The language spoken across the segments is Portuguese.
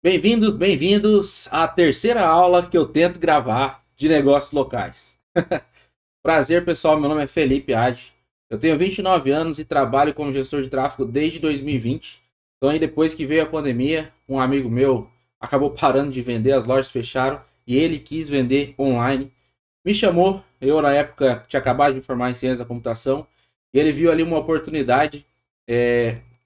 Bem-vindos, bem-vindos à terceira aula que eu tento gravar de negócios locais. Prazer, pessoal. Meu nome é Felipe Adi. Eu tenho 29 anos e trabalho como gestor de tráfego desde 2020. Então, aí depois que veio a pandemia, um amigo meu acabou parando de vender, as lojas fecharam e ele quis vender online. Me chamou, eu na época tinha acabado de me formar em ciência da computação e ele viu ali uma oportunidade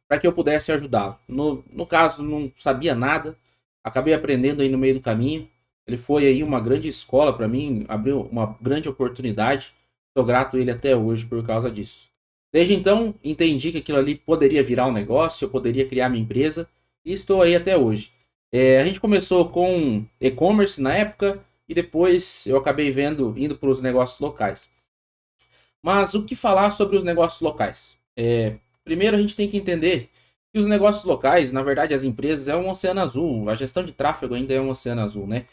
para que eu pudesse ajudá-lo. No caso, não sabia nada, acabei aprendendo aí no meio do caminho. Ele foi aí uma grande escola para mim, abriu uma grande oportunidade. Sou grato a ele até hoje por causa disso. Desde então, entendi que aquilo ali poderia virar um negócio, eu poderia criar minha empresa e estou aí até hoje. A gente começou com e-commerce na época e depois eu acabei indo para os negócios locais. Mas o que falar sobre os negócios locais? Primeiro a gente tem que entender que os negócios locais, na verdade as empresas, é um oceano azul. A gestão de tráfego ainda é um oceano azul, né?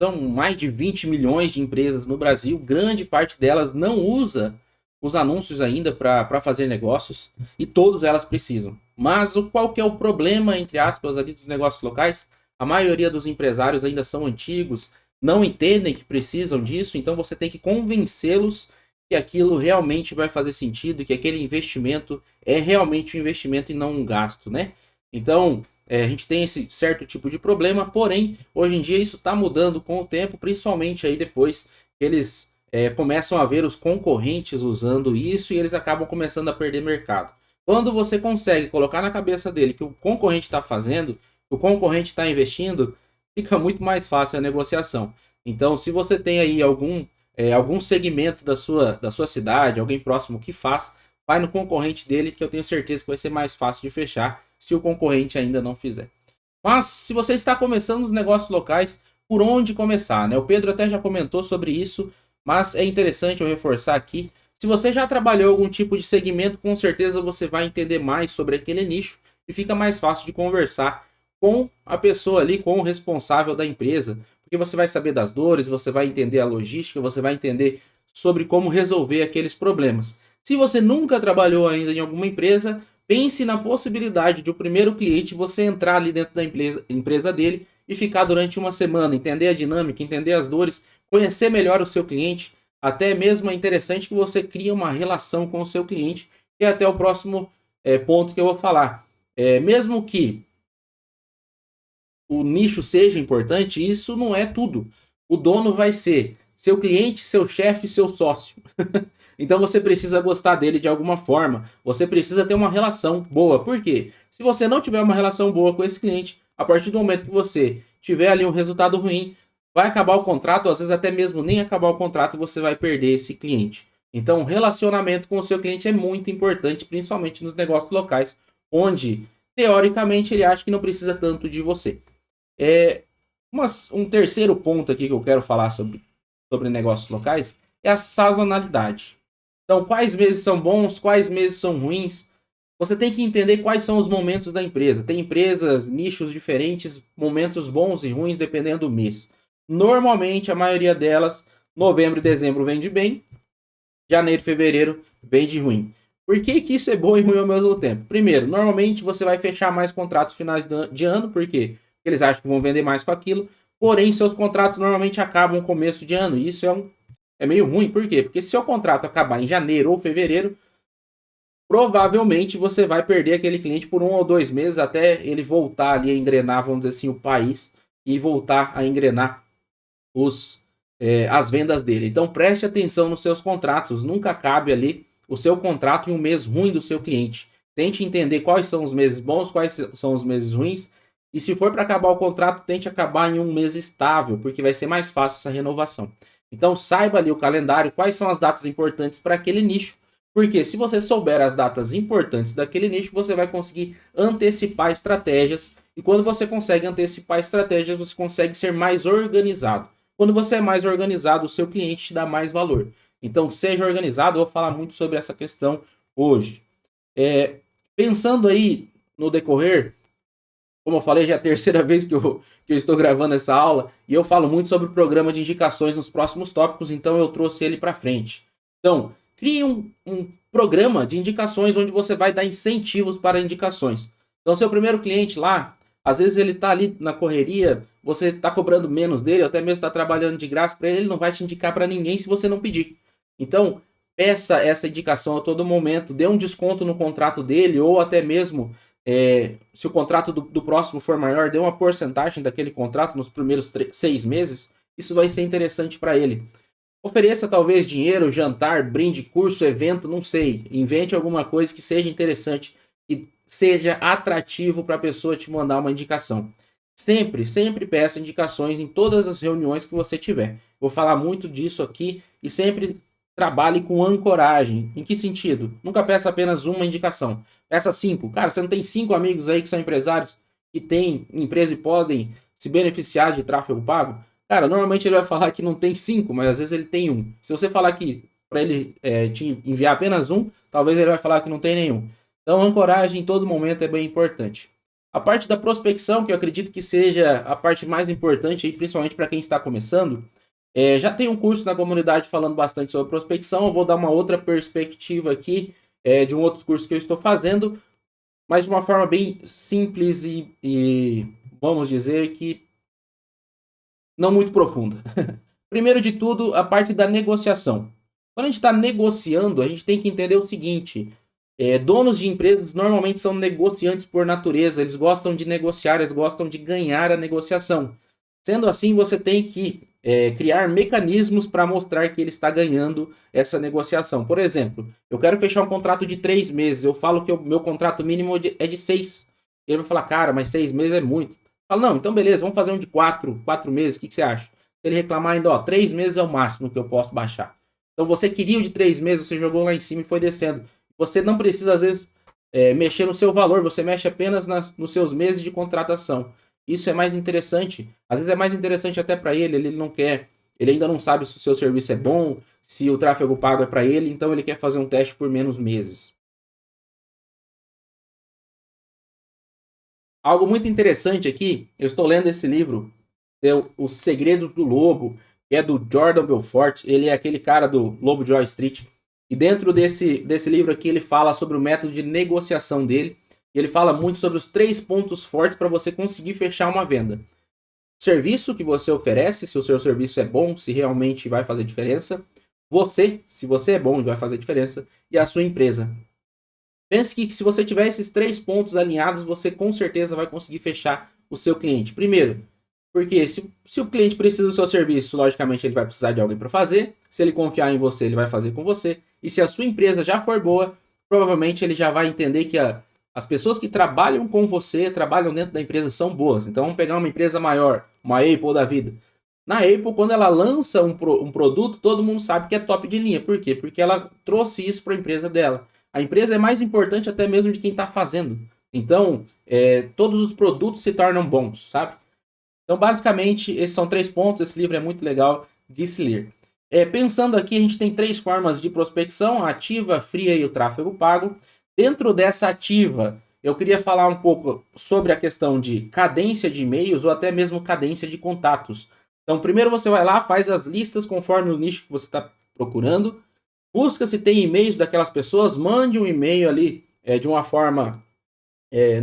São mais de 20 milhões de empresas no Brasil, grande parte delas não usa os anúncios ainda para fazer negócios e todas elas precisam. Mas qual que é o problema, entre aspas, ali dos negócios locais? A maioria dos empresários ainda são antigos, não entendem que precisam disso, então você tem que convencê-los que aquilo realmente vai fazer sentido, que aquele investimento é realmente um investimento e não um gasto, né? Então, a gente tem esse certo tipo de problema, porém, hoje em dia isso está mudando com o tempo, principalmente aí depois que eles começam a ver os concorrentes usando isso e eles acabam começando a perder mercado. Quando você consegue colocar na cabeça dele que o concorrente está fazendo, que o concorrente está investindo, fica muito mais fácil a negociação. Então, se você tem aí algum segmento da sua cidade, alguém próximo que faz, vai no concorrente dele que eu tenho certeza que vai ser mais fácil de fechar se o concorrente ainda não fizer. Mas se você está começando os negócios locais, por onde começar, né? O Pedro até já comentou sobre isso, mas é interessante eu reforçar aqui. Se você já trabalhou algum tipo de segmento, com certeza você vai entender mais sobre aquele nicho e fica mais fácil de conversar com a pessoa ali, com o responsável da empresa, porque você vai saber das dores, você vai entender a logística, você vai entender sobre como resolver aqueles problemas. Se você nunca trabalhou ainda em alguma empresa, pense na possibilidade de o primeiro cliente você entrar ali dentro da empresa dele e ficar durante uma semana, entender a dinâmica, entender as dores, conhecer melhor o seu cliente. Até mesmo é interessante que você crie uma relação com o seu cliente, que é até o próximo ponto que eu vou falar. Mesmo que o nicho seja importante, isso não é tudo. O dono vai ser seu cliente, seu chefe, seu sócio. Então você precisa gostar dele de alguma forma. Você precisa ter uma relação boa. Por quê? Se você não tiver uma relação boa com esse cliente, a partir do momento que você tiver ali um resultado ruim, vai acabar o contrato, às vezes até mesmo nem acabar o contrato, você vai perder esse cliente. Então, o relacionamento com o seu cliente é muito importante, principalmente nos negócios locais, onde teoricamente ele acha que não precisa tanto de você. É, um terceiro ponto aqui que eu quero falar sobre negócios locais é a sazonalidade. Então, quais meses são bons, quais meses são ruins? Você tem que entender quais são os momentos da empresa. Tem empresas, nichos diferentes, momentos bons e ruins dependendo do mês. Normalmente, a maioria delas, novembro e dezembro vende bem, janeiro e fevereiro vende ruim. Por que, que isso é bom e ruim ao mesmo tempo? Primeiro, normalmente você vai fechar mais contratos finais de ano, por quê? Porque eles acham que vão vender mais com aquilo, porém seus contratos normalmente acabam no começo de ano. E isso é meio ruim, por quê? Porque se seu contrato acabar em janeiro ou fevereiro, provavelmente você vai perder aquele cliente por 1 ou 2 meses até ele voltar ali a engrenar, vamos dizer assim, o país e voltar a engrenar as vendas dele. Então preste atenção nos seus contratos. Nunca cabe ali o seu contrato em um mês ruim do seu cliente. Tente entender quais são os meses bons, quais são os meses ruins. E se for para acabar o contrato, tente acabar em um mês estável, porque vai ser mais fácil essa renovação. Então saiba ali o calendário, quais são as datas importantes para aquele nicho. Porque se você souber as datas importantes daquele nicho, você vai conseguir antecipar estratégias. E quando você consegue antecipar estratégias, você consegue ser mais organizado. Quando você é mais organizado, o seu cliente te dá mais valor. Então, seja organizado, eu vou falar muito sobre essa questão hoje. Pensando aí no decorrer, como eu falei, já é a terceira vez que eu estou gravando essa aula, e eu falo muito sobre o programa de indicações nos próximos tópicos, então eu trouxe ele para frente. Então, crie um programa de indicações onde você vai dar incentivos para indicações. Então, seu primeiro cliente lá, Às vezes ele tá ali na correria, você tá cobrando menos dele, ou até mesmo tá trabalhando de graça para ele não vai te indicar para ninguém se você não pedir. Então, peça essa indicação a todo momento, dê um desconto no contrato dele, ou até mesmo, se o contrato do próximo for maior, dê uma porcentagem daquele contrato nos primeiros 6 meses, isso vai ser interessante para ele. Ofereça talvez dinheiro, jantar, brinde, curso, evento, não sei. Invente alguma coisa que seja interessante e seja atrativo para a pessoa te mandar uma indicação. Sempre, sempre peça indicações em todas as reuniões que você tiver. Vou falar muito disso aqui e sempre trabalhe com ancoragem. Em que sentido? Nunca peça apenas uma indicação. Peça 5. Cara, você não tem 5 amigos aí que são empresários, que têm empresa e podem se beneficiar de tráfego pago? Cara, normalmente ele vai falar que não tem 5, mas às vezes ele tem 1. Se você falar que para ele te enviar apenas 1, talvez ele vai falar que não tem nenhum. Então, ancoragem em todo momento é bem importante. A parte da prospecção, que eu acredito que seja a parte mais importante, principalmente para quem está começando, já tem um curso na comunidade falando bastante sobre prospecção. Eu vou dar uma outra perspectiva aqui de um outro curso que eu estou fazendo, mas de uma forma bem simples e vamos dizer que não muito profunda. Primeiro de tudo, a parte da negociação. Quando a gente está negociando, a gente tem que entender o seguinte: donos de empresas normalmente são negociantes por natureza, eles gostam de negociar, eles gostam de ganhar a negociação. Sendo assim, você tem que criar mecanismos para mostrar que ele está ganhando essa negociação. Por exemplo, eu quero fechar um contrato de 3 meses, eu falo que o meu contrato mínimo é de 6. Ele vai falar, cara, mas 6 meses é muito. Fala, não, então beleza, vamos fazer um de 4 meses, o que você acha? Se ele reclamar ainda, 3 meses é o máximo que eu posso baixar. Então você queria o de 3 meses, você jogou lá em cima e foi descendo. Você não precisa, às vezes, mexer no seu valor, você mexe apenas nos seus meses de contratação. Isso é mais interessante. Às vezes é mais interessante até para ele não quer, ele ainda não sabe se o seu serviço é bom, se o tráfego pago é para ele, então ele quer fazer um teste por menos meses. Algo muito interessante aqui, eu estou lendo esse livro, é Os Segredos do Lobo, que é do Jordan Belfort. Ele é aquele cara do Lobo de Wall Street. E dentro desse livro aqui, ele fala sobre o método de negociação dele. E ele fala muito sobre os 3 pontos fortes para você conseguir fechar uma venda. Serviço que você oferece, se o seu serviço é bom, se realmente vai fazer diferença. Você, se você é bom, vai fazer diferença. E a sua empresa. Pense que se você tiver esses 3 pontos alinhados, você com certeza vai conseguir fechar o seu cliente. Primeiro, porque se o cliente precisa do seu serviço, logicamente ele vai precisar de alguém para fazer. Se ele confiar em você, ele vai fazer com você. E se a sua empresa já for boa, provavelmente ele já vai entender que as pessoas que trabalham com você, trabalham dentro da empresa, são boas. Então vamos pegar uma empresa maior, uma Apple da vida. Na Apple, quando ela lança um produto, todo mundo sabe que é top de linha. Por quê? Porque ela trouxe isso para a empresa dela. A empresa é mais importante até mesmo de quem está fazendo. Então, todos os produtos se tornam bons, sabe? Então, basicamente, esses são 3 pontos. Esse livro é muito legal de se ler. Pensando aqui, a gente tem 3 formas de prospecção: a ativa, a fria e o tráfego pago. Dentro dessa ativa, eu queria falar um pouco sobre a questão de cadência de e-mails ou até mesmo cadência de contatos. Então, primeiro você vai lá, faz as listas conforme o nicho que você está procurando. Busca se tem e-mails daquelas pessoas, mande um e-mail ali de uma forma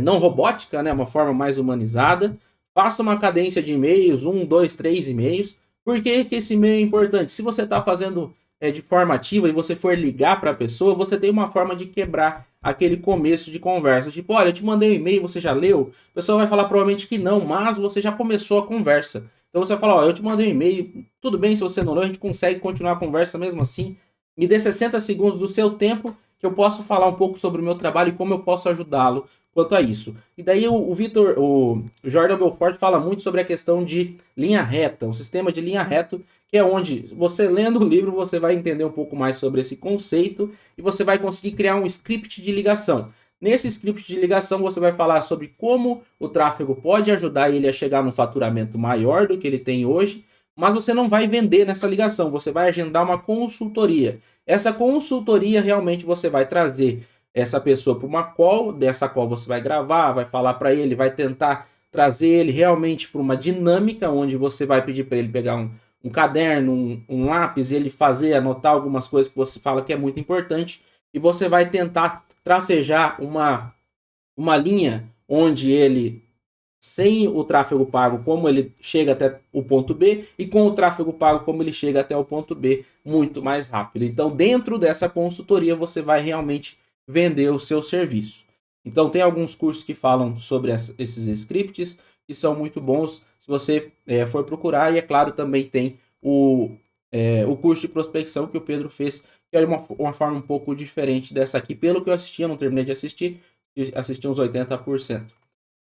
não robótica, né, uma forma mais humanizada. Faça uma cadência de e-mails, 1, 2, 3 e-mails. Por que esse e-mail é importante? Se você está fazendo de forma ativa e você for ligar para a pessoa, você tem uma forma de quebrar aquele começo de conversa. Tipo, olha, eu te mandei um e-mail, você já leu? A pessoa vai falar provavelmente que não, mas você já começou a conversa. Então você vai falar, ó, eu te mandei um e-mail, tudo bem se você não leu, a gente consegue continuar a conversa mesmo assim. Me dê 60 segundos do seu tempo que eu posso falar um pouco sobre o meu trabalho e como eu posso ajudá-lo quanto a isso. E daí o Jordan Belfort fala muito sobre a questão de linha reta, um sistema de linha reta, que é onde você lendo o livro você vai entender um pouco mais sobre esse conceito e você vai conseguir criar um script de ligação. Nesse script de ligação você vai falar sobre como o tráfego pode ajudar ele a chegar num faturamento maior do que ele tem hoje, mas você não vai vender nessa ligação, você vai agendar uma consultoria. Essa consultoria realmente você vai trazer essa pessoa para uma call, dessa call você vai gravar, vai falar para ele, vai tentar trazer ele realmente para uma dinâmica onde você vai pedir para ele pegar um caderno, um lápis, e ele fazer, anotar algumas coisas que você fala que é muito importante, e você vai tentar tracejar uma linha onde ele sem o tráfego pago, como ele chega até o ponto B, e com o tráfego pago, como ele chega até o ponto B muito mais rápido. Então, dentro dessa consultoria, você vai realmente vender o seu serviço. Então, tem alguns cursos que falam sobre esses scripts, que são muito bons se você for procurar, e é claro, também tem o curso de prospecção que o Pedro fez, que é uma forma um pouco diferente dessa aqui, pelo que eu assisti, eu não terminei de assistir, assisti uns 80%.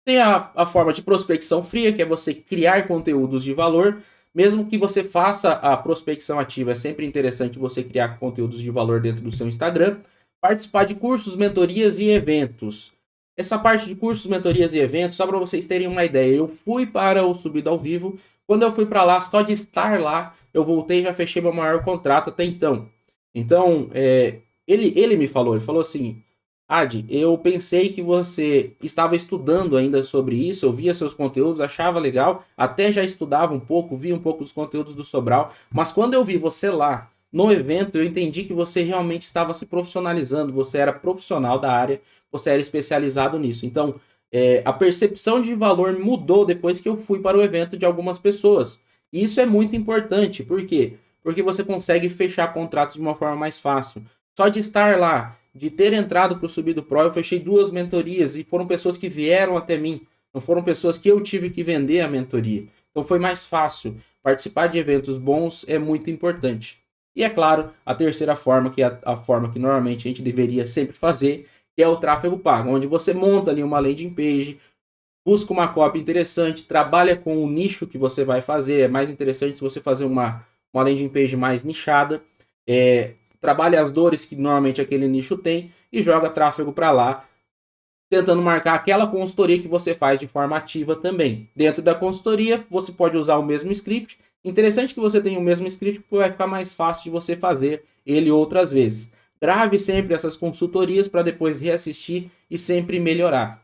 Tem a forma de prospecção fria, que é você criar conteúdos de valor. Mesmo que você faça a prospecção ativa, é sempre interessante você criar conteúdos de valor dentro do seu Instagram. Participar de cursos, mentorias e eventos. Essa parte de cursos, mentorias e eventos, só para vocês terem uma ideia, eu fui para o Subido ao Vivo. Quando eu fui para lá, só de estar lá, eu voltei e já fechei meu maior contrato até então. Então, ele me falou, ele falou assim: Adi, eu pensei que você estava estudando ainda sobre isso, eu via seus conteúdos, achava legal, até já estudava um pouco, via um pouco dos conteúdos do Sobral, mas quando eu vi você lá no evento, eu entendi que você realmente estava se profissionalizando, você era profissional da área, você era especializado nisso. Então, a percepção de valor mudou depois que eu fui para o evento de algumas pessoas. E isso é muito importante, por quê? Porque você consegue fechar contratos de uma forma mais fácil. Só de estar lá, de ter entrado para o Subido Pro, eu fechei 2 mentorias e foram pessoas que vieram até mim, não foram pessoas que eu tive que vender a mentoria. Então foi mais fácil. Participar de eventos bons é muito importante. E é claro, a terceira forma, que é a forma que normalmente a gente deveria sempre fazer, que é o tráfego pago, onde você monta ali uma landing page, busca uma copy interessante, trabalha com o nicho que você vai fazer. É mais interessante se você fazer uma landing page mais nichada, trabalha as dores que normalmente aquele nicho tem e joga tráfego para lá, tentando marcar aquela consultoria que você faz de forma ativa também. Dentro da consultoria, você pode usar o mesmo script. Interessante que você tenha o mesmo script, porque vai ficar mais fácil de você fazer ele outras vezes. Grave sempre essas consultorias para depois reassistir e sempre melhorar.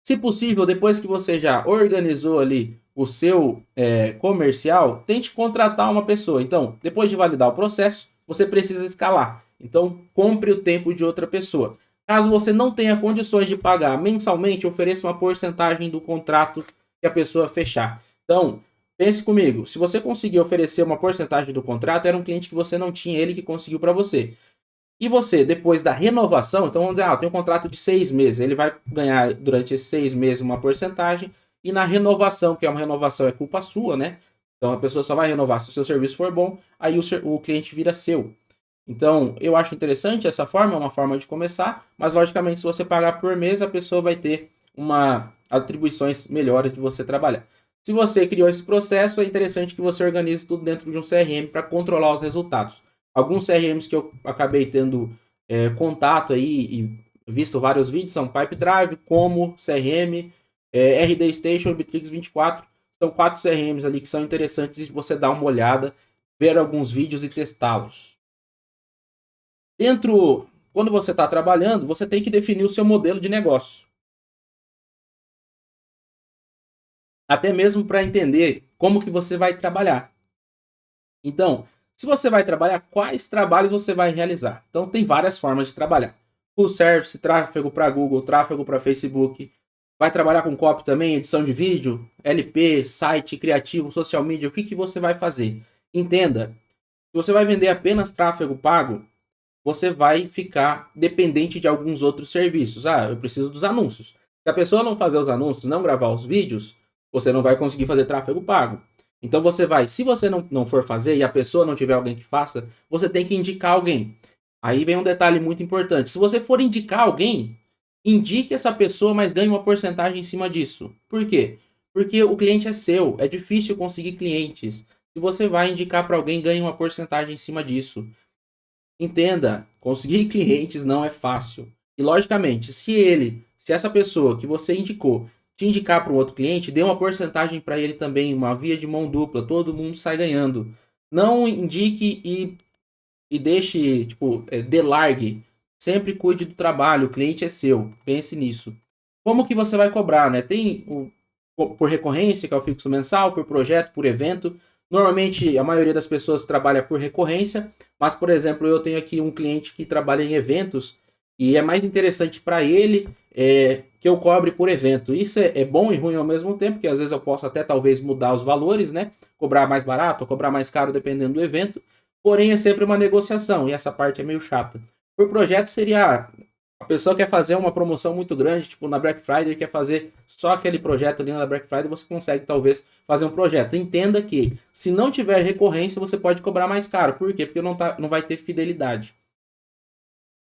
Se possível, depois que você já organizou ali o seu comercial, tente contratar uma pessoa. Então, depois de validar o processo, você precisa escalar. Então, compre o tempo de outra pessoa. Caso você não tenha condições de pagar mensalmente, ofereça uma porcentagem do contrato que a pessoa fechar. Então, pense comigo, se você conseguir oferecer uma porcentagem do contrato, era um cliente que você não tinha, ele que conseguiu para você. E você, depois da renovação, então vamos dizer, tem um contrato de 6 meses, ele vai ganhar durante esses 6 meses uma porcentagem, e na renovação, que é uma renovação é culpa sua, né? Então a pessoa só vai renovar se o seu serviço for bom, aí o cliente vira seu. Então, eu acho interessante essa forma, é uma forma de começar, mas logicamente se você pagar por mês, a pessoa vai ter atribuições melhores de você trabalhar. Se você criou esse processo, é interessante que você organize tudo dentro de um CRM para controlar os resultados. Alguns CRMs que eu acabei tendo contato aí e visto vários vídeos são Pipedrive, Como, CRM, RD Station e Bitrix 24. São 4 CRMs ali que são interessantes de você dar uma olhada, ver alguns vídeos e testá-los. Quando você está trabalhando, você tem que definir o seu modelo de negócio. Até mesmo para entender como que você vai trabalhar. Então, se você vai trabalhar, quais trabalhos você vai realizar? Então, tem várias formas de trabalhar. Full service, tráfego para Google, tráfego para Facebook. Vai trabalhar com copy também, edição de vídeo, LP, site, criativo, social media. O que você vai fazer? Entenda, se você vai vender apenas tráfego pago, você vai ficar dependente de alguns outros serviços. Eu preciso dos anúncios. Se a pessoa não fazer os anúncios, não gravar os vídeos, você não vai conseguir fazer tráfego pago. Então se você não for fazer e a pessoa não tiver alguém que faça, você tem que indicar alguém. Aí vem um detalhe muito importante. Se você for indicar alguém, indique essa pessoa, mas ganhe uma porcentagem em cima disso. Por quê? Porque o cliente é seu, é difícil conseguir clientes. Se você vai indicar para alguém, ganhe uma porcentagem em cima disso. Entenda, conseguir clientes não é fácil. E logicamente, se essa pessoa que você indicou te indicar para um outro cliente, dê uma porcentagem para ele também, uma via de mão dupla, todo mundo sai ganhando. Não indique e deixe, delargue. Sempre cuide do trabalho, o cliente é seu, pense nisso. Como que você vai cobrar, né? Tem por recorrência, que é o fixo mensal, por projeto, por evento. Normalmente, a maioria das pessoas trabalha por recorrência, mas, por exemplo, eu tenho aqui um cliente que trabalha em eventos e é mais interessante para ele que eu cobre por evento. Isso é bom e ruim ao mesmo tempo, porque às vezes eu posso até talvez mudar os valores, né? Cobrar mais barato ou cobrar mais caro dependendo do evento. Porém, é sempre uma negociação e essa parte é meio chata. Por projeto seria a pessoa quer fazer uma promoção muito grande, tipo na Black Friday, quer fazer só aquele projeto ali na Black Friday, você consegue talvez fazer um projeto. Entenda que se não tiver recorrência, você pode cobrar mais caro. Por quê? Porque não vai ter fidelidade.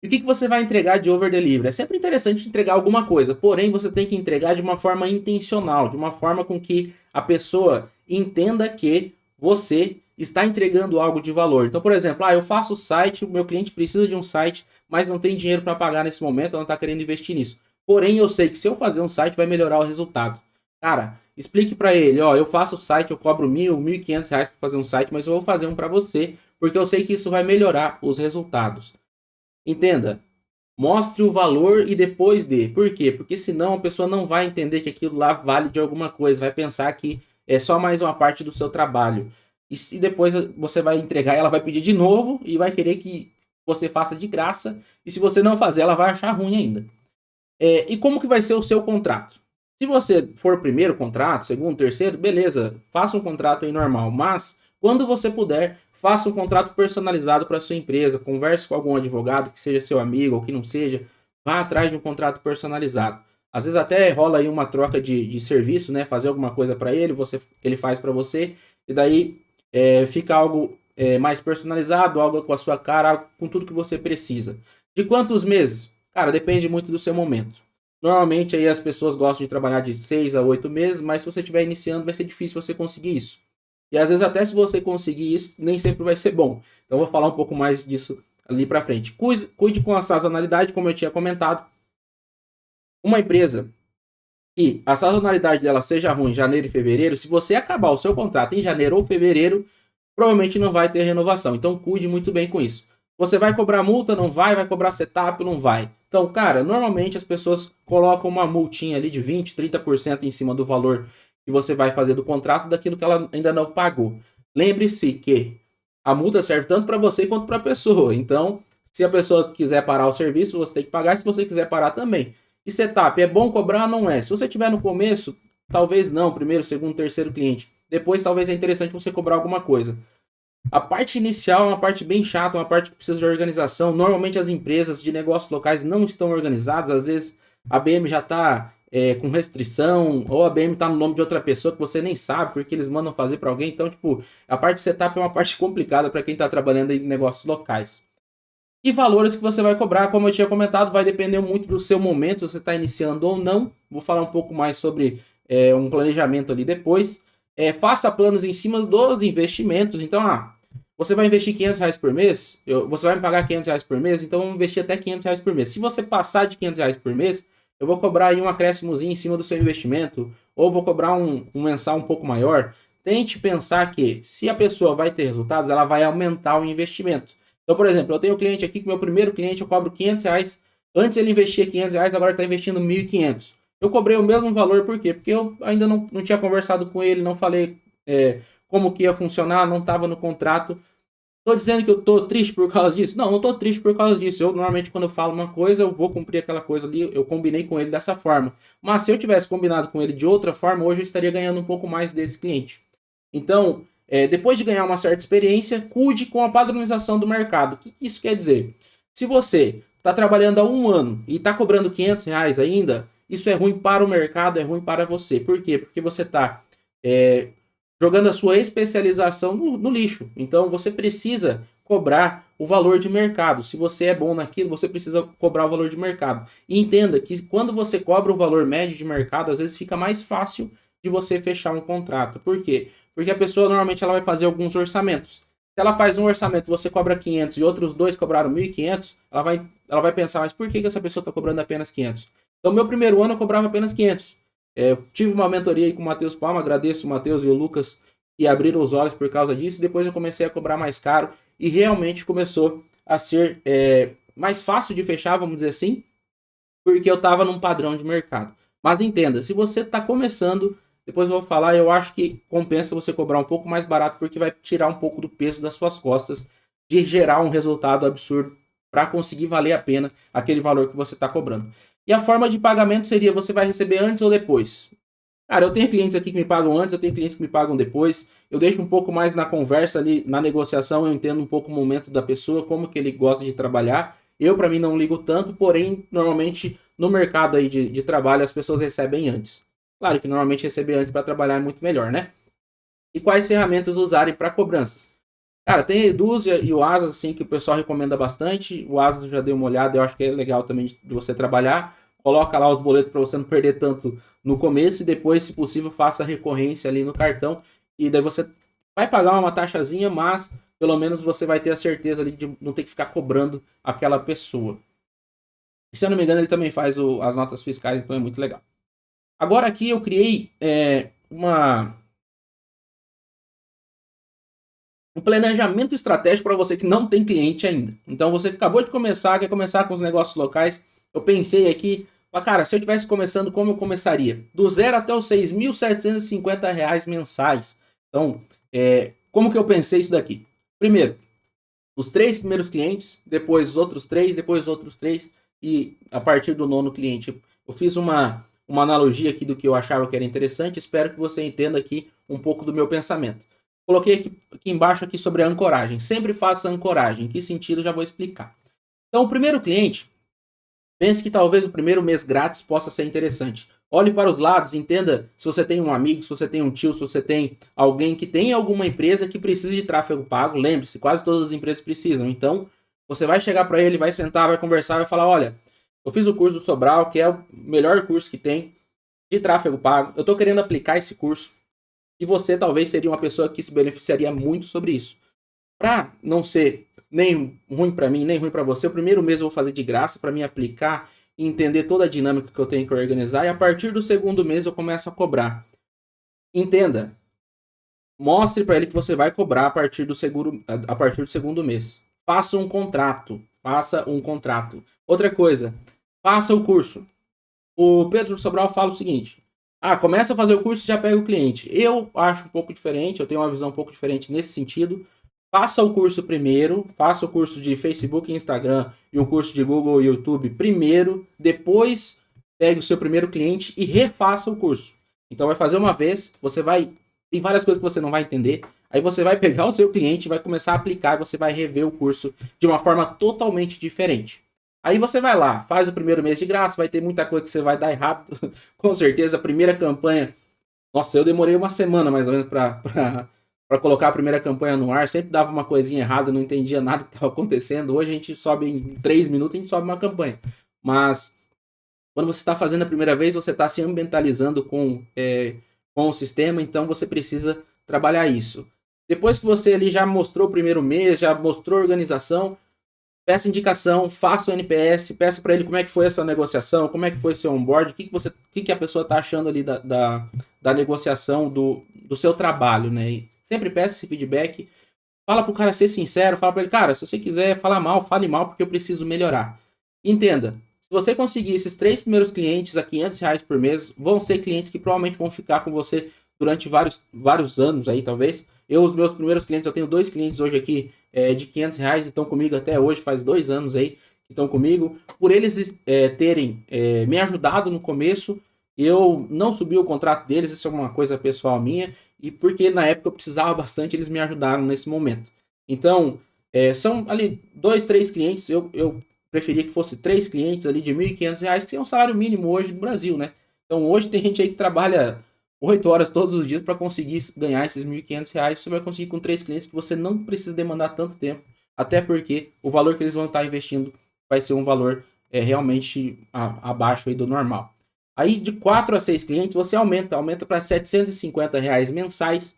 E o que você vai entregar de over delivery? É sempre interessante entregar alguma coisa, porém você tem que entregar de uma forma intencional, de uma forma com que a pessoa entenda que você está entregando algo de valor. Então, por exemplo, eu faço o site, o meu cliente precisa de um site, mas não tem dinheiro para pagar nesse momento, não está querendo investir nisso. Porém, eu sei que se eu fazer um site vai melhorar o resultado. Cara, explique para ele, eu faço o site, eu cobro R$1.000, R$1.500 para fazer um site, mas eu vou fazer um para você, porque eu sei que isso vai melhorar os resultados. Entenda, mostre o valor e depois dê. Por quê? Porque senão a pessoa não vai entender que aquilo lá vale de alguma coisa, vai pensar que é só mais uma parte do seu trabalho. E depois você vai entregar, ela vai pedir de novo e vai querer que você faça de graça. E se você não fazer, ela vai achar ruim ainda. E como que vai ser o seu contrato? Se você for primeiro contrato, segundo, terceiro, beleza, faça um contrato aí normal. Mas quando você puder, faça um contrato personalizado para sua empresa. Converse com algum advogado que seja seu amigo ou que não seja. Vá atrás de um contrato personalizado. Às vezes até rola aí uma troca de serviço, né? Fazer alguma coisa para ele, ele faz para você. E daí fica algo mais personalizado, algo com a sua cara, algo com tudo que você precisa. De quantos meses? Cara, depende muito do seu momento. Normalmente aí as pessoas gostam de trabalhar de 6 a 8 meses, mas se você estiver iniciando vai ser difícil você conseguir isso. E às vezes até se você conseguir isso, nem sempre vai ser bom. Então eu vou falar um pouco mais disso ali para frente. Cuide com a sazonalidade, como eu tinha comentado. Uma empresa que a sazonalidade dela seja ruim em janeiro e fevereiro, se você acabar o seu contrato em janeiro ou fevereiro, provavelmente não vai ter renovação. Então cuide muito bem com isso. Você vai cobrar multa? Não vai. Vai cobrar setup? Não vai. Então, cara, normalmente as pessoas colocam uma multinha ali de 20%, 30% em cima do valor que você vai fazer do contrato daquilo que ela ainda não pagou. Lembre-se que a multa serve tanto para você quanto para a pessoa. Então, se a pessoa quiser parar o serviço, você tem que pagar. Se você quiser parar também. E setup, é bom cobrar? Não é. Se você tiver no começo, talvez não, primeiro, segundo, terceiro cliente. Depois, talvez é interessante você cobrar alguma coisa. A parte inicial é uma parte bem chata, uma parte que precisa de organização. Normalmente as empresas de negócios locais não estão organizadas. Às vezes a BM já está com restrição, ou a BM está no nome de outra pessoa que você nem sabe, porque eles mandam fazer para alguém. Então, a parte de setup é uma parte complicada para quem está trabalhando em negócios locais. E valores que você vai cobrar, como eu tinha comentado, vai depender muito do seu momento, se você está iniciando ou não. Vou falar um pouco mais sobre um planejamento ali depois. Faça planos em cima dos investimentos. Então, você vai investir R$500 por mês, você vai me pagar R$500 por mês, então vamos investir até R$500 por mês. Se você passar de R$500 por mês, eu vou cobrar aí um acréscimozinho em cima do seu investimento, ou vou cobrar um mensal um pouco maior. Tente pensar que se a pessoa vai ter resultados, ela vai aumentar o investimento. Então, por exemplo, eu tenho um cliente aqui que meu primeiro cliente eu cobro R$500. Antes ele investia R$500, agora está investindo R$1.500. Eu cobrei o mesmo valor, por quê? Porque eu ainda não tinha conversado com ele, não falei como que ia funcionar, não estava no contrato. Tô dizendo que eu tô triste por causa disso? Não tô triste por causa disso. Eu normalmente quando eu falo uma coisa, eu vou cumprir aquela coisa ali, eu combinei com ele dessa forma. Mas se eu tivesse combinado com ele de outra forma, hoje eu estaria ganhando um pouco mais desse cliente. Então, depois de ganhar uma certa experiência, cuide com a padronização do mercado. O que isso quer dizer? Se você está trabalhando há 1 ano e está cobrando R$500 ainda, isso é ruim para o mercado, é ruim para você. Por quê? Porque você está jogando a sua especialização no lixo. Então você precisa cobrar o valor de mercado. Se você é bom naquilo, você precisa cobrar o valor de mercado. E entenda que quando você cobra o valor médio de mercado, às vezes fica mais fácil de você fechar um contrato. Por quê? Porque a pessoa normalmente ela vai fazer alguns orçamentos. Se ela faz um orçamento, você cobra 500 e outros dois cobraram 1.500, ela vai pensar, mas por que essa pessoa está cobrando apenas 500? Então, meu primeiro ano eu cobrava apenas 500. Tive uma mentoria aí com o Matheus Palma, agradeço o Matheus e o Lucas que abriram os olhos por causa disso. Depois eu comecei a cobrar mais caro e realmente começou a ser mais fácil de fechar, vamos dizer assim, porque eu estava num padrão de mercado. Mas entenda, se você está começando, depois eu vou falar, eu acho que compensa você cobrar um pouco mais barato porque vai tirar um pouco do peso das suas costas de gerar um resultado absurdo para conseguir valer a pena aquele valor que você está cobrando. E a forma de pagamento seria, você vai receber antes ou depois? Cara, eu tenho clientes aqui que me pagam antes, eu tenho clientes que me pagam depois. Eu deixo um pouco mais na conversa ali, na negociação, eu entendo um pouco o momento da pessoa, como que ele gosta de trabalhar. Eu, para mim, não ligo tanto, porém, normalmente, no mercado aí de trabalho, as pessoas recebem antes. Claro que normalmente receber antes para trabalhar é muito melhor, né? E quais ferramentas usarem para cobranças? Cara, tem a Edusia e o Asas, assim, que o pessoal recomenda bastante. O Asas eu já dei uma olhada, eu acho que é legal também de você trabalhar. Coloca lá os boletos para você não perder tanto no começo e depois, se possível, faça recorrência ali no cartão. E daí você vai pagar uma taxazinha, mas pelo menos você vai ter a certeza ali de não ter que ficar cobrando aquela pessoa. E, se eu não me engano, ele também faz as notas fiscais, então é muito legal. Agora aqui eu criei um planejamento estratégico para você que não tem cliente ainda. Então você acabou de começar, quer começar com os negócios locais. Eu pensei aqui, cara, se eu estivesse começando, como eu começaria? Do zero até os R$6.750 mensais. Então, como que eu pensei isso daqui? Primeiro, os 3 primeiros clientes, depois os outros 3, depois os outros 3, e a partir do 9º cliente. Eu fiz uma analogia aqui do que eu achava que era interessante, espero que você entenda aqui um pouco do meu pensamento. Coloquei aqui embaixo aqui sobre a ancoragem. Sempre faça ancoragem. Em que sentido? Já vou explicar. Então, o primeiro cliente, pense que talvez o primeiro mês grátis possa ser interessante. Olhe para os lados, entenda se você tem um amigo, se você tem um tio, se você tem alguém que tem alguma empresa que precisa de tráfego pago. Lembre-se, quase todas as empresas precisam. Então, você vai chegar para ele, vai sentar, vai conversar, vai falar, olha, eu fiz o curso do Sobral, que é o melhor curso que tem de tráfego pago. Eu estou querendo aplicar esse curso. E você talvez seria uma pessoa que se beneficiaria muito sobre isso. Para não ser nem ruim para mim, nem ruim para você, o primeiro mês eu vou fazer de graça para me aplicar e entender toda a dinâmica que eu tenho que organizar. E a partir do segundo mês eu começo a cobrar. Entenda. Mostre para ele que você vai cobrar a partir do segundo mês. Faça um contrato. Outra coisa, faça o curso. O Pedro Sobral fala o seguinte: começa a fazer o curso e já pega o cliente. Eu acho um pouco diferente, eu tenho uma visão um pouco diferente nesse sentido. Faça o curso primeiro, faça o curso de Facebook e Instagram e o curso de Google e YouTube primeiro, depois pegue o seu primeiro cliente e refaça o curso. Então vai fazer uma vez, tem várias coisas que você não vai entender, aí você vai pegar o seu cliente, vai começar a aplicar e você vai rever o curso de uma forma totalmente diferente. Aí você vai lá, faz o primeiro mês de graça, vai ter muita coisa que você vai dar errado, com certeza. A primeira campanha, nossa, eu demorei uma semana mais ou menos para colocar a primeira campanha no ar, sempre dava uma coisinha errada, não entendia nada que estava acontecendo. Hoje a gente sobe em 3 minutos, a gente sobe uma campanha. Mas quando você está fazendo a primeira vez, você está se ambientalizando com o sistema, então você precisa trabalhar isso. Depois que você ali já mostrou o primeiro mês, já mostrou a organização, peça indicação, faça o NPS, peça para ele como é que foi essa negociação, como é que foi seu onboard, o que a pessoa está achando ali da negociação do seu trabalho, né? E sempre peça esse feedback, fala pro cara ser sincero, fala para ele, cara, se você quiser falar mal, fale mal porque eu preciso melhorar. Entenda, se você conseguir esses 3 primeiros clientes a R$500 por mês, vão ser clientes que provavelmente vão ficar com você durante vários anos aí, talvez. Os meus primeiros clientes, eu tenho 2 clientes hoje aqui de R$500 e estão comigo até hoje, faz 2 anos aí que estão comigo. Por eles terem me ajudado no começo, eu não subi o contrato deles, isso é uma coisa pessoal minha, e porque na época eu precisava bastante, eles me ajudaram nesse momento. Então, são ali 2, 3 clientes, eu preferia que fosse 3 clientes ali de R$1.500, que é um salário mínimo hoje no Brasil, né? Então hoje tem gente aí que trabalha 8 horas todos os dias para conseguir ganhar esses R$1.500. Você vai conseguir com 3 clientes que você não precisa demandar tanto tempo, até porque o valor que eles vão estar investindo vai ser um valor realmente abaixo aí do normal. Aí de 4 a 6 clientes você aumenta para R$750 mensais,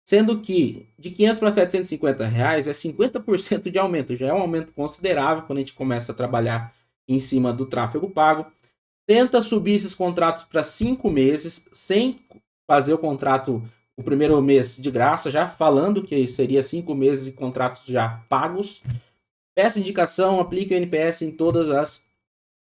sendo que de 500 para R$750 é 50% de aumento, já é um aumento considerável quando a gente começa a trabalhar em cima do tráfego pago. Tenta subir esses contratos para 5 meses, sem fazer o contrato o primeiro mês de graça, já falando que seria 5 meses de contratos já pagos. Peça indicação, aplique o NPS em todas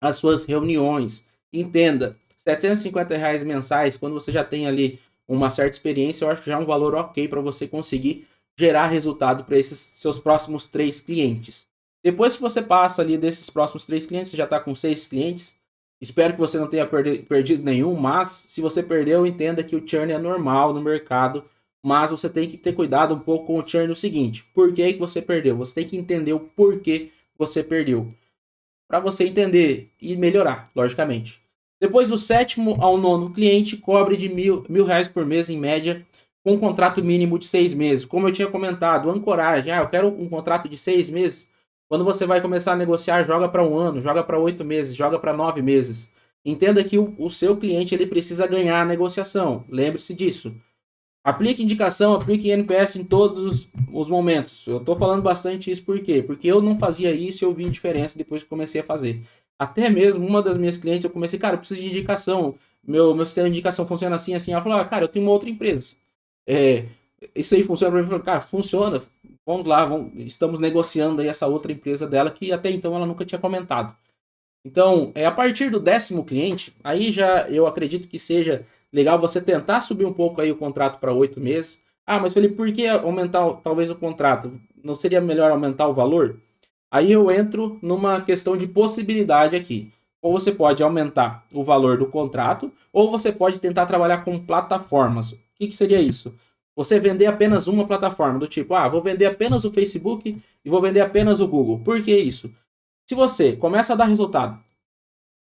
as suas reuniões. Entenda, R$750 mensais, quando você já tem ali uma certa experiência, eu acho que já é um valor ok para você conseguir gerar resultado para esses seus próximos 3 clientes. Depois que você passa ali desses próximos 3 clientes, você já está com 6 clientes. Espero que você não tenha perdido nenhum, mas se você perdeu, entenda que o churn é normal no mercado, mas você tem que ter cuidado um pouco com o churn no seguinte: por que você perdeu? Você tem que entender o porquê você perdeu, para você entender e melhorar, logicamente. Depois do 7º ao 9º cliente, cobre de mil reais por mês em média, com um contrato mínimo de 6 meses. Como eu tinha comentado, ancoragem, eu quero um contrato de 6 meses. Quando você vai começar a negociar, joga para 1 ano, joga para 8 meses, joga para 9 meses. Entenda que o seu cliente ele precisa ganhar a negociação. Lembre-se disso. Aplique indicação, aplique NPS em todos os momentos. Eu estou falando bastante isso por quê? Porque eu não fazia isso e eu vi diferença depois que comecei a fazer. Até mesmo uma das minhas clientes, eu comecei, cara, eu preciso de indicação. Meu sistema de indicação funciona assim, assim. Ela falou, cara, eu tenho uma outra empresa. Isso aí funciona para mim? Eu falei, cara, funciona. Vamos lá, estamos negociando aí essa outra empresa dela que até então ela nunca tinha comentado. Então, a partir do 10º cliente, aí já eu acredito que seja legal você tentar subir um pouco aí o contrato para 8 meses. Ah, mas Felipe, por que aumentar talvez o contrato? Não seria melhor aumentar o valor? Aí eu entro numa questão de possibilidade aqui. Ou você pode aumentar o valor do contrato, ou você pode tentar trabalhar com plataformas. O que seria isso? Você vender apenas uma plataforma, do tipo, vou vender apenas o Facebook e vou vender apenas o Google. Por que isso? Se você começa a dar resultado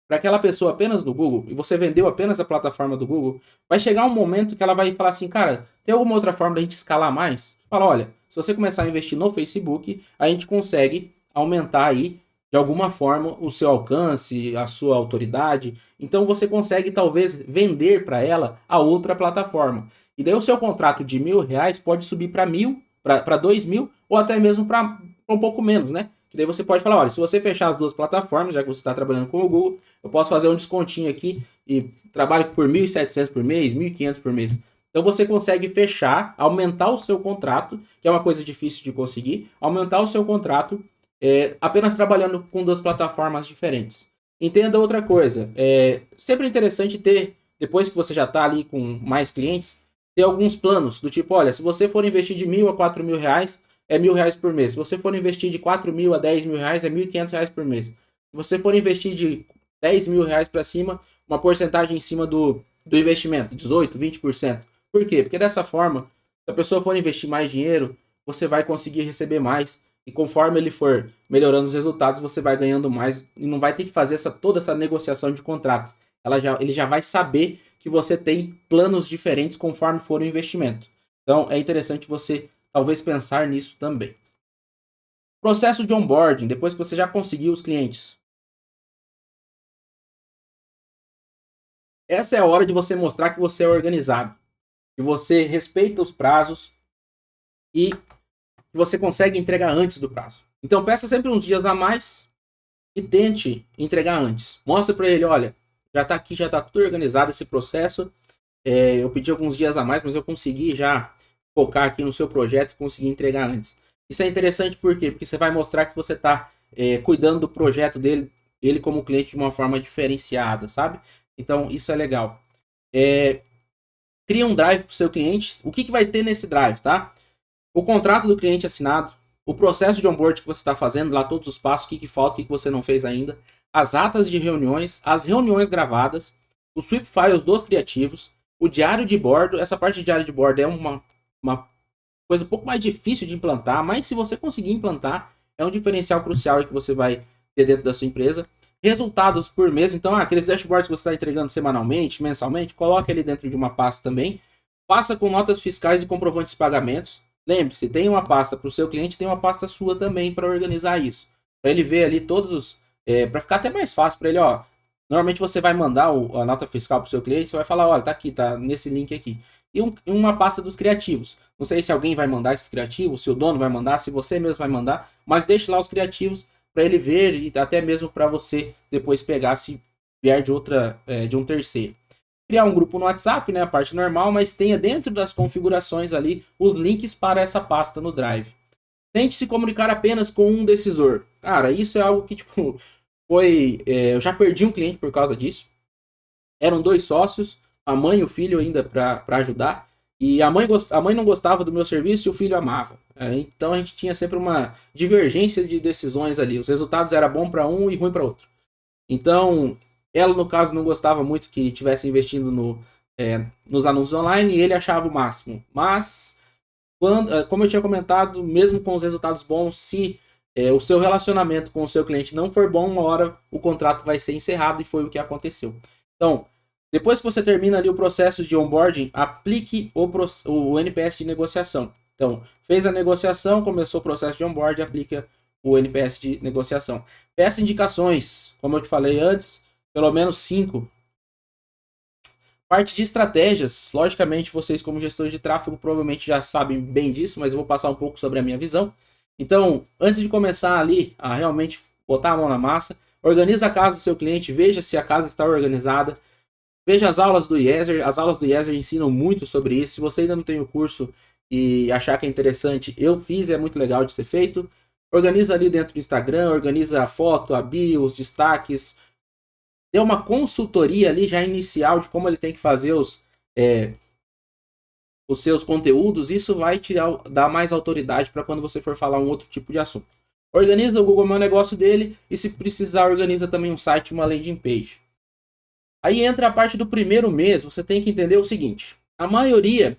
para aquela pessoa apenas no Google e você vendeu apenas a plataforma do Google, vai chegar um momento que ela vai falar assim, cara, tem alguma outra forma da gente escalar mais? Fala, olha, se você começar a investir no Facebook, a gente consegue aumentar aí de alguma forma o seu alcance, a sua autoridade. Então você consegue talvez vender para ela a outra plataforma. E daí o seu contrato de R$ 1.000 pode subir para 1.000, para 2.000 ou até mesmo para um pouco menos, né? Que daí você pode falar, olha, se você fechar as duas plataformas, já que você está trabalhando com o Google, eu posso fazer um descontinho aqui e trabalho por 1.700 por mês, 1.500 por mês. Então você consegue fechar, aumentar o seu contrato, que é uma coisa difícil de conseguir, aumentar o seu contrato apenas trabalhando com duas plataformas diferentes. Entenda outra coisa, sempre interessante ter, depois que você já está ali com mais clientes, ter alguns planos, do tipo, olha, se você for investir de 1.000 a 4.000 reais, é R$ 1.000 por mês. Se você for investir de 4.000 a 10.000 reais, é R$ 1.500 por mês. Se você for investir de R$ 10.000 para cima, uma porcentagem em cima do investimento, 18%, 20%. Por quê? Porque dessa forma, se a pessoa for investir mais dinheiro, você vai conseguir receber mais. E conforme ele for melhorando os resultados, você vai ganhando mais e não vai ter que fazer toda essa negociação de contrato. Ele já vai saber que você tem planos diferentes conforme for o investimento. Então é interessante você talvez pensar nisso também. Processo de onboarding, depois que você já conseguiu os clientes. Essa é a hora de você mostrar que você é organizado, que você respeita os prazos e que você consegue entregar antes do prazo. Então peça sempre uns dias a mais e tente entregar antes. Mostra para ele, olha, já está aqui, já está tudo organizado esse processo. Eu pedi alguns dias a mais, mas eu consegui já focar aqui no seu projeto e conseguir entregar antes. Isso é interessante por quê? Porque você vai mostrar que você está cuidando do projeto dele, ele como cliente de uma forma diferenciada, sabe? Então isso é legal. Cria um drive para o seu cliente. O que vai ter nesse drive, tá? O contrato do cliente assinado, o processo de onboard que você está fazendo, lá todos os passos, o que falta, o que você não fez ainda, as atas de reuniões, as reuniões gravadas, os sweep files dos criativos, o diário de bordo. Essa parte de diário de bordo é uma coisa um pouco mais difícil de implantar, mas se você conseguir implantar, é um diferencial crucial que você vai ter dentro da sua empresa. Resultados por mês, então aqueles dashboards que você está entregando semanalmente, mensalmente, coloque ele dentro de uma pasta também. Passa com notas fiscais e comprovantes de pagamentos. Lembre-se, tem uma pasta para o seu cliente, tem uma pasta sua também para organizar isso. Para ele ver ali todos os... para ficar até mais fácil para ele, ó. Normalmente você vai mandar a nota fiscal para o seu cliente, você vai falar, olha, tá aqui, tá nesse link aqui. E uma pasta dos criativos. Não sei se alguém vai mandar esses criativos, se o dono vai mandar, se você mesmo vai mandar, mas deixe lá os criativos para ele ver e até mesmo para você depois pegar se vier de um terceiro. Criar um grupo no WhatsApp, né, a parte normal, mas tenha dentro das configurações ali os links para essa pasta no Drive. Tente se comunicar apenas com um decisor. Cara, isso é algo que, tipo, eu já perdi um cliente por causa disso. Eram 2 sócios, a mãe e o filho ainda para ajudar. E a mãe não gostava do meu serviço e o filho amava. Então a gente tinha sempre uma divergência de decisões ali. Os resultados eram bom para um e ruim para outro. Então, ela no caso não gostava muito que tivesse investindo nos anúncios online e ele achava o máximo. Mas, como eu tinha comentado, mesmo com os resultados bons, se o seu relacionamento com o seu cliente não for bom, uma hora o contrato vai ser encerrado e foi o que aconteceu. Então, depois que você termina ali o processo de onboarding, aplique o NPS de negociação. Então, fez a negociação, começou o processo de onboarding, aplica o NPS de negociação. Peça indicações, como eu te falei antes, pelo menos 5. Parte de estratégias, logicamente vocês como gestores de tráfego provavelmente já sabem bem disso, mas eu vou passar um pouco sobre a minha visão. Então, antes de começar ali a realmente botar a mão na massa, organiza a casa do seu cliente, veja se a casa está organizada, veja as aulas do Yeser. As aulas do Yeser ensinam muito sobre isso. Se você ainda não tem o curso e achar que é interessante, eu fiz, é muito legal de ser feito. Organiza ali dentro do Instagram, organiza a foto, a bio, os destaques. Dê uma consultoria ali já inicial de como ele tem que fazer os seus conteúdos. Isso vai te dar mais autoridade para quando você for falar um outro tipo de assunto. Organiza o Google Meu Negócio dele e, se precisar, organiza também um site e uma landing page. Aí entra a parte do primeiro mês. Você tem que entender o seguinte: a maioria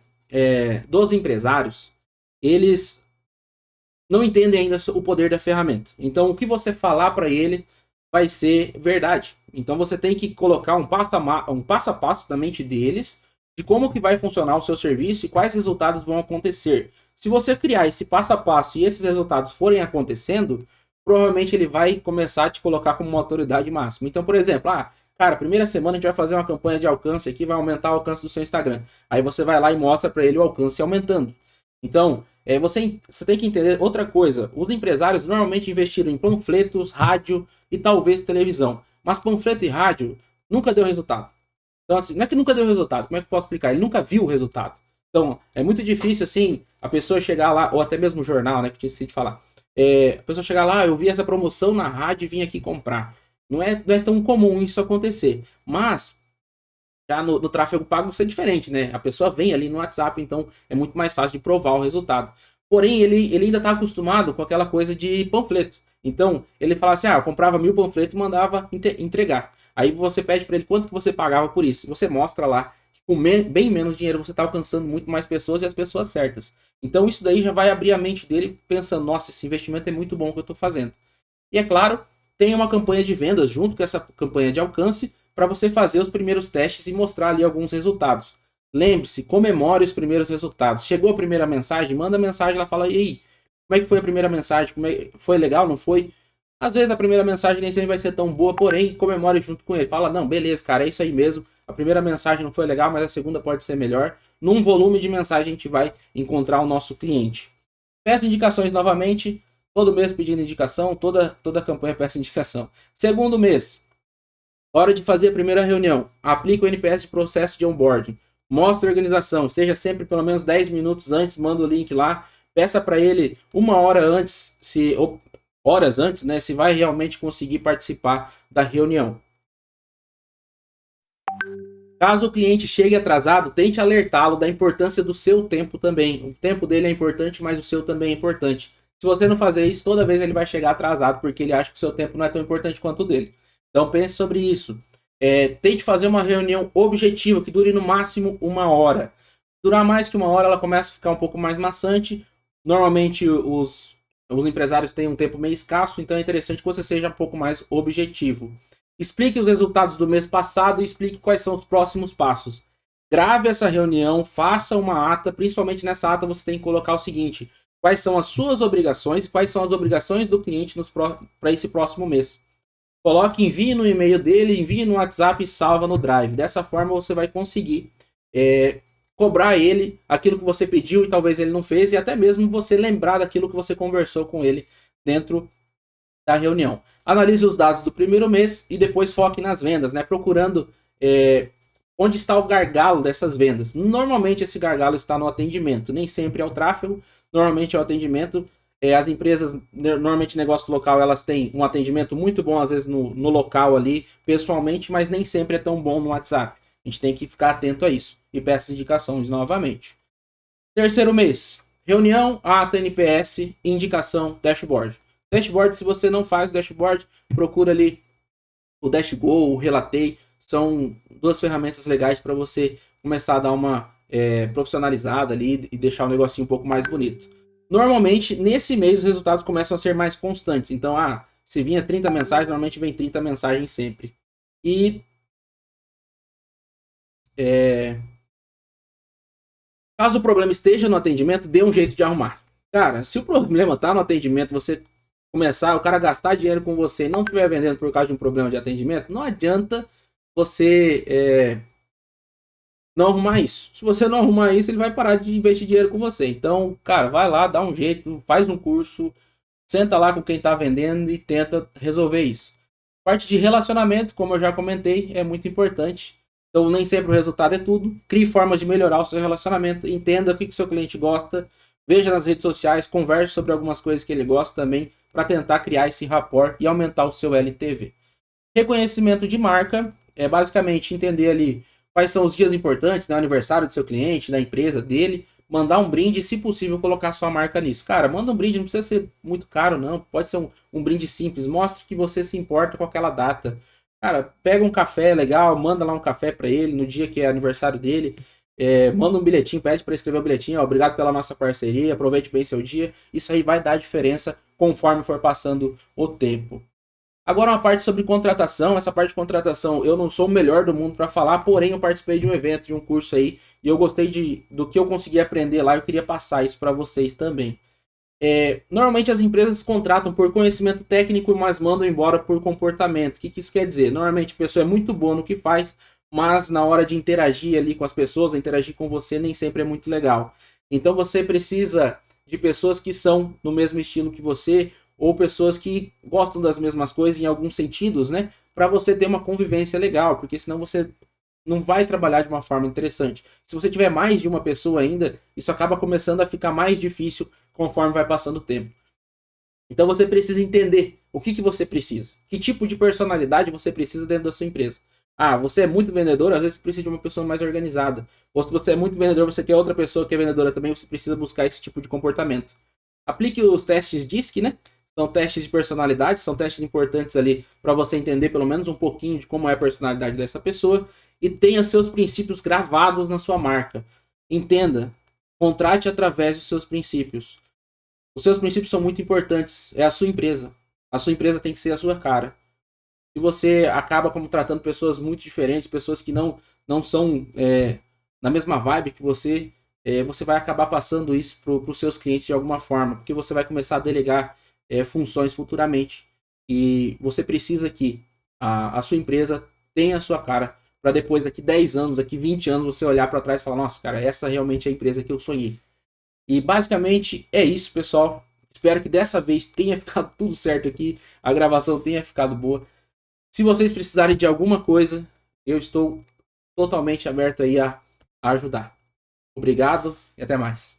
dos empresários, eles não entendem ainda o poder da ferramenta. Então, o que você falar para ele vai ser verdade. Então, você tem que colocar um passo a passo na mente deles de como que vai funcionar o seu serviço e quais resultados vão acontecer. Se você criar esse passo a passo e esses resultados forem acontecendo, provavelmente ele vai começar a te colocar como uma autoridade máxima. Então, por exemplo, cara, primeira semana a gente vai fazer uma campanha de alcance aqui, vai aumentar o alcance do seu Instagram. Aí você vai lá e mostra para ele o alcance aumentando. Então, você tem que entender outra coisa. Os empresários normalmente investiram em panfletos, rádio e talvez televisão. Mas panfleto e rádio nunca deu resultado. Então, assim, não é que nunca deu resultado. Como é que eu posso explicar? Ele nunca viu o resultado. Então, é muito difícil, assim, a pessoa chegar lá, ou até mesmo o jornal, né, que eu tinha esquecido de falar. A pessoa chegar lá, eu vi essa promoção na rádio e vim aqui comprar. Não é tão comum isso acontecer. Mas, já no tráfego pago isso é diferente, né? A pessoa vem ali no WhatsApp, então é muito mais fácil de provar o resultado. Porém, ele ainda está acostumado com aquela coisa de panfleto. Então, ele fala assim, eu comprava 1000 panfletos e mandava entregar. Aí você pede para ele quanto que você pagava por isso. Você mostra lá que com bem menos dinheiro você está alcançando muito mais pessoas e as pessoas certas. Então, isso daí já vai abrir a mente dele pensando, nossa, esse investimento é muito bom que eu estou fazendo. E é claro, tem uma campanha de vendas junto com essa campanha de alcance para você fazer os primeiros testes e mostrar ali alguns resultados. Lembre-se, comemore os primeiros resultados. Chegou a primeira mensagem, manda mensagem lá, fala, e aí, como é que foi a primeira mensagem? Foi legal, não foi? Às vezes a primeira mensagem nem sempre vai ser tão boa, porém, comemore junto com ele. Fala, não, beleza, cara, é isso aí mesmo. A primeira mensagem não foi legal, mas a segunda pode ser melhor. Num volume de mensagem a gente vai encontrar o nosso cliente. Peça indicações novamente, todo mês pedindo indicação, toda campanha peça indicação. Segundo mês, hora de fazer a primeira reunião. Aplica o NPS de processo de onboarding. Mostre a organização. Esteja sempre pelo menos 10 minutos antes. Manda o link lá. Peça para ele 1 hora antes, ou horas antes, né? Se vai realmente conseguir participar da reunião. Caso o cliente chegue atrasado, tente alertá-lo da importância do seu tempo também. O tempo dele é importante, mas o seu também é importante. Se você não fazer isso, toda vez ele vai chegar atrasado, porque ele acha que o seu tempo não é tão importante quanto o dele. Então pense sobre isso. Tente fazer uma reunião objetiva que dure no máximo 1 hora. Durar mais que 1 hora, ela começa a ficar um pouco mais maçante. Normalmente os empresários têm um tempo meio escasso, então é interessante que você seja um pouco mais objetivo. Explique os resultados do mês passado e explique quais são os próximos passos. Grave essa reunião, faça uma ata, principalmente nessa ata você tem que colocar o seguinte: quais são as suas obrigações e quais são as obrigações do cliente para esse próximo mês. Coloque, envie no e-mail dele, envie no WhatsApp e salva no Drive. Dessa forma você vai conseguir cobrar ele aquilo que você pediu e talvez ele não fez, e até mesmo você lembrar daquilo que você conversou com ele dentro da reunião. Analise os dados do primeiro mês e depois foque nas vendas, né? Procurando onde está o gargalo dessas vendas. Normalmente esse gargalo está no atendimento, nem sempre é o tráfego, normalmente é o atendimento. As empresas, normalmente negócio local, elas têm um atendimento muito bom, às vezes no local ali, pessoalmente, mas nem sempre é tão bom no WhatsApp. A gente tem que ficar atento a isso. E peço indicações novamente. Terceiro mês, reunião, ata, NPS, indicação, dashboard. Dashboard, se você não faz o dashboard, procura ali o Dashgo, o Relatei. São duas ferramentas legais para você começar a dar uma profissionalizada ali e deixar o negocinho um pouco mais bonito. Normalmente, nesse mês, os resultados começam a ser mais constantes. Então, se vinha 30 mensagens, normalmente vem 30 mensagens sempre. E caso o problema esteja no atendimento, dê um jeito de arrumar. Cara, se o problema tá no atendimento, você começar, o cara gastar dinheiro com você e não estiver vendendo por causa de um problema de atendimento, não adianta você não arrumar isso. Se você não arrumar isso, ele vai parar de investir dinheiro com você. Então, cara, vai lá, dá um jeito, faz um curso, senta lá com quem tá vendendo e tenta resolver isso. Parte de relacionamento, como eu já comentei, é muito importante. Então, nem sempre o resultado é tudo. Crie formas de melhorar o seu relacionamento. Entenda o que o seu cliente gosta. Veja nas redes sociais, converse sobre algumas coisas que ele gosta também, para tentar criar esse rapport e aumentar o seu LTV. Reconhecimento de marca é basicamente entender ali quais são os dias importantes, né? O aniversário do seu cliente, da empresa dele. Mandar um brinde e, se possível, colocar sua marca nisso. Cara, manda um brinde, não precisa ser muito caro, não. Pode ser um brinde simples. Mostre que você se importa com aquela data. Cara, pega um café legal, manda lá um café para ele no dia que é aniversário dele. Manda um bilhetinho, pede para escrever o bilhetinho. Obrigado pela nossa parceria, aproveite bem seu dia. Isso aí vai dar diferença conforme for passando o tempo. Agora uma parte sobre contratação. Essa parte de contratação eu não sou o melhor do mundo para falar, porém eu participei de um evento, de um curso aí, e eu gostei do que eu consegui aprender lá. Eu queria passar isso para vocês também. Normalmente as empresas contratam por conhecimento técnico, mas mandam embora por comportamento. O que isso quer dizer? Normalmente a pessoa é muito boa no que faz, mas na hora de interagir ali com as pessoas, interagir com você, nem sempre é muito legal. Então você precisa de pessoas que são no mesmo estilo que você, ou pessoas que gostam das mesmas coisas em alguns sentidos, né? Para você ter uma convivência legal, porque senão você não vai trabalhar de uma forma interessante. Se você tiver mais de uma pessoa ainda, isso acaba começando a ficar mais difícil conforme vai passando o tempo. Então você precisa entender o que você precisa. Que tipo de personalidade você precisa dentro da sua empresa. Você é muito vendedor, às vezes você precisa de uma pessoa mais organizada. Ou se você é muito vendedor, você quer outra pessoa que é vendedora também, você precisa buscar esse tipo de comportamento. Aplique os testes DISC, né? São testes de personalidade, são testes importantes ali para você entender pelo menos um pouquinho de como é a personalidade dessa pessoa. E tenha seus princípios gravados na sua marca. Entenda, contrate através dos seus princípios. Os seus princípios são muito importantes. É a sua empresa. A sua empresa tem que ser a sua cara. Se você acaba como tratando pessoas muito diferentes, pessoas que não são na mesma vibe que você, você vai acabar passando isso para os seus clientes de alguma forma, porque você vai começar a delegar funções futuramente. E você precisa que a sua empresa tenha a sua cara, para depois, daqui 10 anos, daqui 20 anos, você olhar para trás e falar, nossa, cara, essa realmente é a empresa que eu sonhei. E basicamente é isso, pessoal. Espero que dessa vez tenha ficado tudo certo aqui, a gravação tenha ficado boa. Se vocês precisarem de alguma coisa, eu estou totalmente aberto aí a ajudar. Obrigado e até mais.